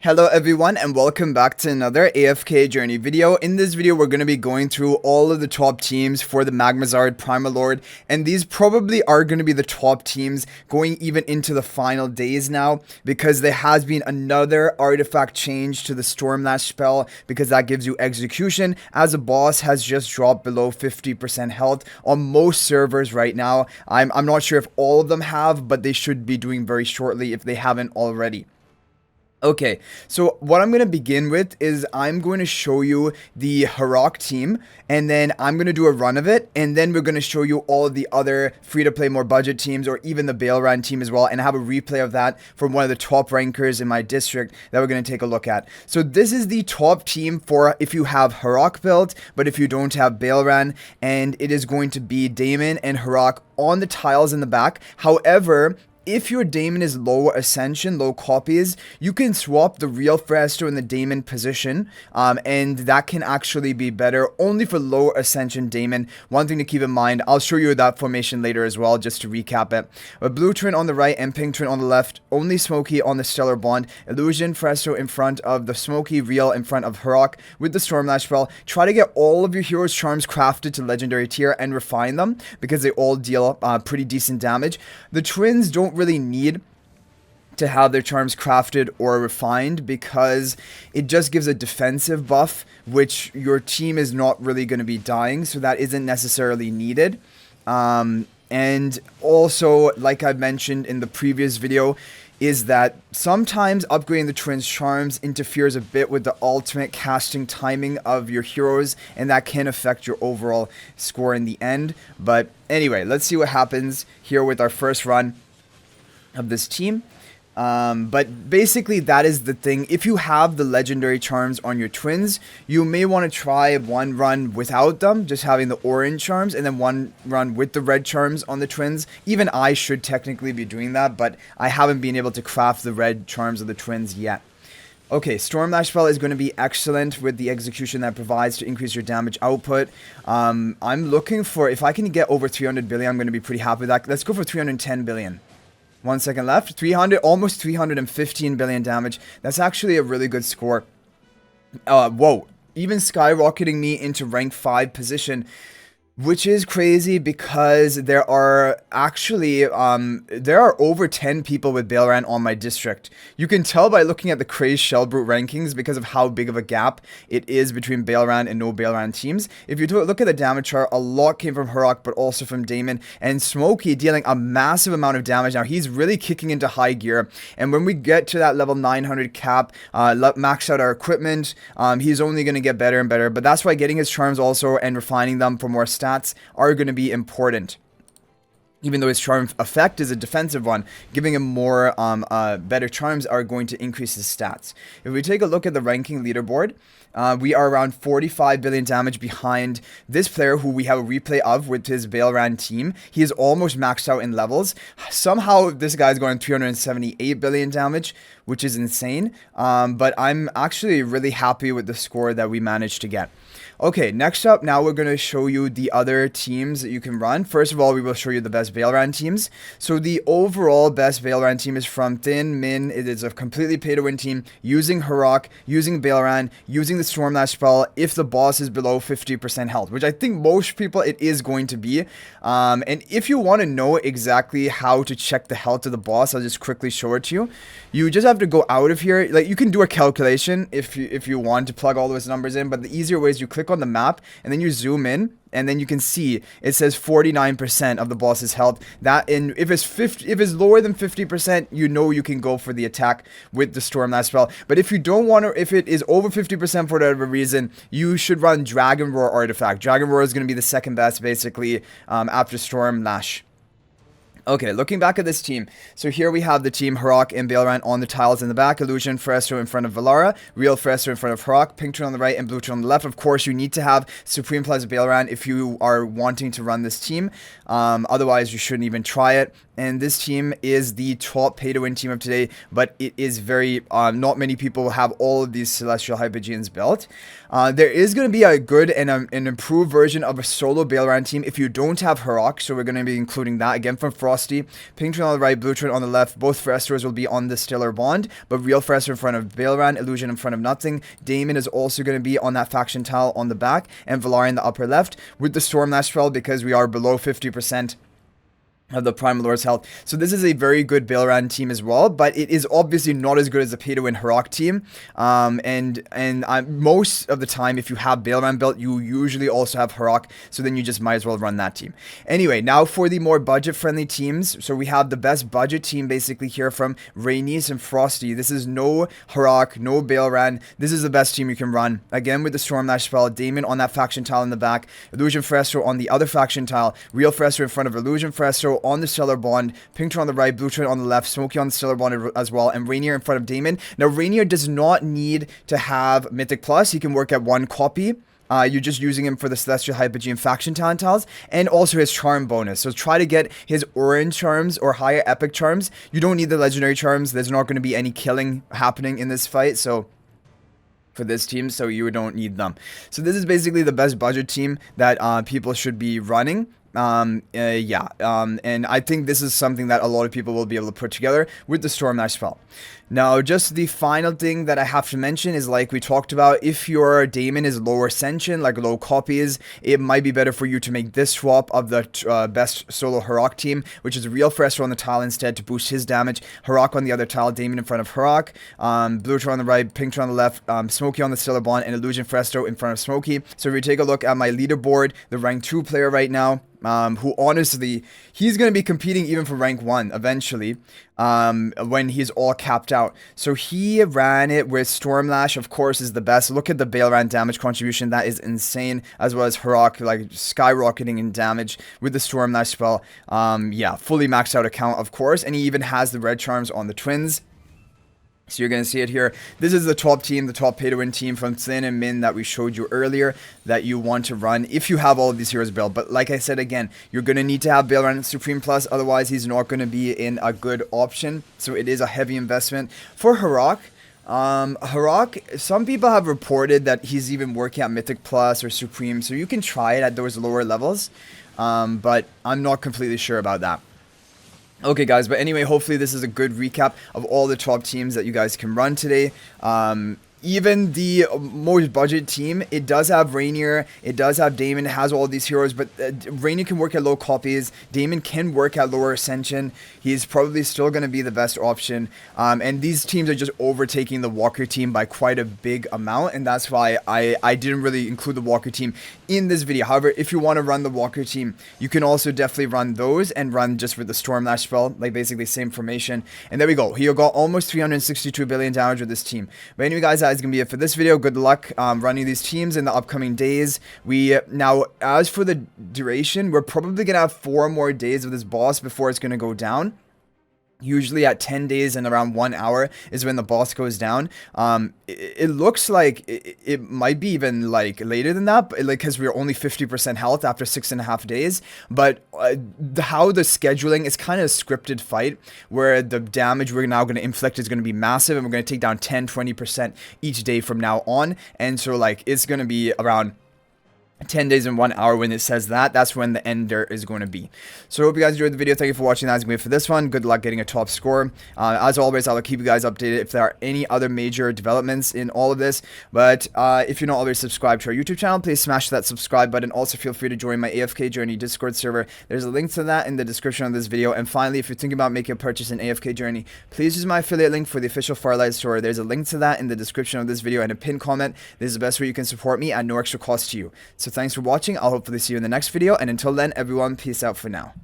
Hello everyone and welcome back to another AFK journey video. In this video we're going to be going through all of the top teams for the Magmazard Primal Lord, and these probably are going to be the top teams going even into the final days now, because there has been another artifact change to the Stormlash spell, because that gives you execution, as a boss has just dropped below 50% health on most servers right now. I'm not sure if all of them have, but they should be doing very shortly if they haven't already. Okay, so what I'm going to begin with is I'm going to show you the Harak team, and then I'm going to do a run of it, and then we're going to show you all of the other free-to-play more budget teams, or even the Baelran team as well, and I have a replay of that from one of the top rankers in my district that we're going to take a look at. So this is the top team for if you have Harak built, but if you don't have Baelran, and it is going to be Daimon and Harak on the tiles in the back. However, if your Daimon is low Ascension, low copies, you can swap the real Fresto in the Daimon position, and that can actually be better only for low Ascension Daimon. One thing to keep in mind, I'll show you that formation later as well, just to recap it. A blue twin on the right and pink twin on the left, only Smoky on the Stellar Bond, Illusion Fresto in front of the Smoky, real in front of Harak with the Stormlash spell. Try to get all of your heroes' charms crafted to legendary tier and refine them, because they all deal pretty decent damage. The twins don't really need to have their charms crafted or refined, because it just gives a defensive buff, which your team is not really going to be dying, so that isn't necessarily needed. And also, like I mentioned in the previous video, is that sometimes upgrading the twins charms interferes a bit with the ultimate casting timing of your heroes, and that can affect your overall score in the end. But anyway, let's see what happens here with our first run of this team. But basically that is the thing. If you have the legendary charms on your twins, you may want to try one run without them, just having the orange charms, and then one run with the red charms on the twins. Even I should technically be doing that, but I haven't been able to craft the red charms of the twins yet. Okay, Stormlash spell is going to be excellent with the execution that provides to increase your damage output. I'm looking for, if I can get over 300 billion, I'm going to be pretty happy with that. Let's go for 310 billion. 1 second left. 300, almost 315 billion damage. That's actually a really good score. Whoa. Even skyrocketing me into rank 5 position, which is crazy, because there are actually, there are over 10 people with Baelran on my district. You can tell by looking at the Crazed Shellbrute rankings because of how big of a gap it is between Baelran and no Baelran teams. If you look at the damage chart, a lot came from Harak, but also from Daimon, and Smoky dealing a massive amount of damage. Now, he's really kicking into high gear, and when we get to that level 900 cap, max out our equipment, he's only going to get better and better, but that's why getting his charms also and refining them for more stats are going to be important. Even though his charm effect is a defensive one, giving him more better charms are going to increase his stats. If we take a look at the ranking leaderboard, we are around 45 billion damage behind this player, who we have a replay of with his Baelran team. He is almost maxed out in levels. Somehow this guy's going 378 billion damage, which is insane. But I'm actually really happy with the score that we managed to get. Okay, next up, now we're going to show you the other teams that you can run. First of all, we will show you the best Baelran teams. So the overall best Baelran team is from Thin Min. It is a completely pay-to-win team, using Harak, using Baelran, using the Stormlash spell if the boss is below 50% health, which I think most people it is going to be. And if you want to know exactly how to check the health of the boss, I'll just quickly show it to you. You just have to go out of here. Like, you can do a calculation if you want to plug all those numbers in, but the easier way is you click on the map and then you zoom in, and then you can see it says 49% of the boss's health. That, and if it's lower than 50%, you know you can go for the attack with the Stormlash spell. But if you don't want to, if it is over 50% for whatever reason, you should run Dragon Roar artifact. Dragon Roar is going to be the second best, basically, after Stormlash. Okay, looking back at this team, so here we have the team Harak and Baelran on the tiles in the back, Illusion Fresto in front of Valara, Real Fresto in front of Harak, Pink Twin on the right and Blue Twin on the left. Of course, you need to have Supreme Plus Baelran if you are wanting to run this team, otherwise you shouldn't even try it. and this team is the top pay-to-win team of today, but it is very, not many people have all of these Celestial Hypogeans built. There is going to be a good and an improved version of a solo Baelran team if you don't have Harak, so we're going to be including that, again from Frosty. Pink Twin on the right, Blue Twin on the left, both Frestors will be on the Stellar Bond, but Real Frestor in front of Baelran, Illusion in front of Nothing. Daimon is also going to be on that faction tile on the back, and Valar in the upper left, with the Stormlash spell because we are below 50% of the Primal Lord's health. So this is a very good Baelran team as well, but it is obviously not as good as the pay-to-win Harak team. Most of the time, if you have Baelran built, you usually also have Harak, so then you just might as well run that team. Anyway, now for the more budget-friendly teams. So we have the best budget team basically here from Reinier and Frosty. This is no Harak, no Baelran. This is the best team you can run. Again, with the Stormlash spell, Daimon on that faction tile in the back, Illusion Frestor on the other faction tile, Real Frestor in front of Illusion Frestor on the Stellar Bond, Pink Twin on the right, Blue Twin on the left, Smokey on the Stellar Bond as well, and Reinier in front of Daimon. Now, Reinier does not need to have Mythic Plus. He can work at one copy. You're just using him for the Celestial Hypogean faction talent tiles, and also his charm bonus. So try to get his orange charms or higher epic charms. You don't need the legendary charms. There's not going to be any killing happening in this fight, so for this team, so you don't need them. So this is basically the best budget team that people should be running. And I think this is something that a lot of people will be able to put together with the Stormlash spell. Now, just the final thing that I have to mention is, like we talked about, if your Daimon is lower Ascension, like low copies, it might be better for you to make this swap of the best solo Harak team, which is Real Frestor on the tile instead to boost his damage, Harak on the other tile, Daimon in front of Harak, Blue Twin on the right, Pink Twin on the left, Smokey on the Stellar Bond, and Illusion Frestor in front of Smokey. So if you take a look at my leaderboard, the rank 2 player right now, who honestly, he's going to be competing even for rank 1 eventually, when he's all capped out. So he ran it with Stormlash, of course, is the best. Look at the Baelran damage contribution. That is insane, as well as Harak, like skyrocketing in damage with the Stormlash spell. Yeah, fully maxed out account, of course, and he even has the red charms on the twins. So you're going to see it here. This is the top team, the top pay-to-win team from Thin and Min that we showed you earlier that you want to run if you have all of these heroes built. But like I said again, you're going to need to have Baelran Supreme Plus, otherwise he's not going to be in a good option. So it is a heavy investment. For Harak, Harak, some people have reported that he's even working at Mythic Plus or Supreme, so you can try it at those lower levels. But I'm not completely sure about that. Okay guys, but anyway, hopefully this is a good recap of all the top teams that you guys can run today. Even the most budget team, it does have Reinier, it does have Daimon, it has all these heroes, but Reinier can work at low copies, Daimon can work at lower Ascension, he's probably still going to be the best option, and these teams are just overtaking the Walker team by quite a big amount, and that's why I didn't really include the Walker team in this video. However, if you want to run the Walker team, you can also definitely run those and run just with the Stormlash spell, like basically same formation, and there we go. He got almost 362 billion damage with this team. But anyway guys, that is going to be it for this video. Good luck running these teams in the upcoming days. Now, as for the duration, we're probably going to have 4 more days of this boss before it's going to go down. Usually at 10 days and around 1 hour is when the boss goes down. It looks like it might be even like later than that, but like because we're only 50% health after 6.5 days. But how the scheduling is kind of a scripted fight where the damage we're now going to inflict is going to be massive, and we're going to take down 10-20% each day from now on. And so like it's going to be around 10 days and 1 hour when it says that. That's when the ender is going to be. So I hope you guys enjoyed the video. Thank you for watching. That's going to be it for this one. Good luck getting a top score. As always, I'll keep you guys updated if there are any other major developments in all of this. But if you're not already subscribed to our YouTube channel, please smash that subscribe button. Also, feel free to join my AFK Journey Discord server. There's a link to that in the description of this video. And finally, if you're thinking about making a purchase in AFK Journey, please use my affiliate link for the official Farlight store. There's a link to that in the description of this video and a pinned comment. This is the best way you can support me at no extra cost to you. So thanks for watching. I'll hopefully see you in the next video, and until then, everyone, peace out for now.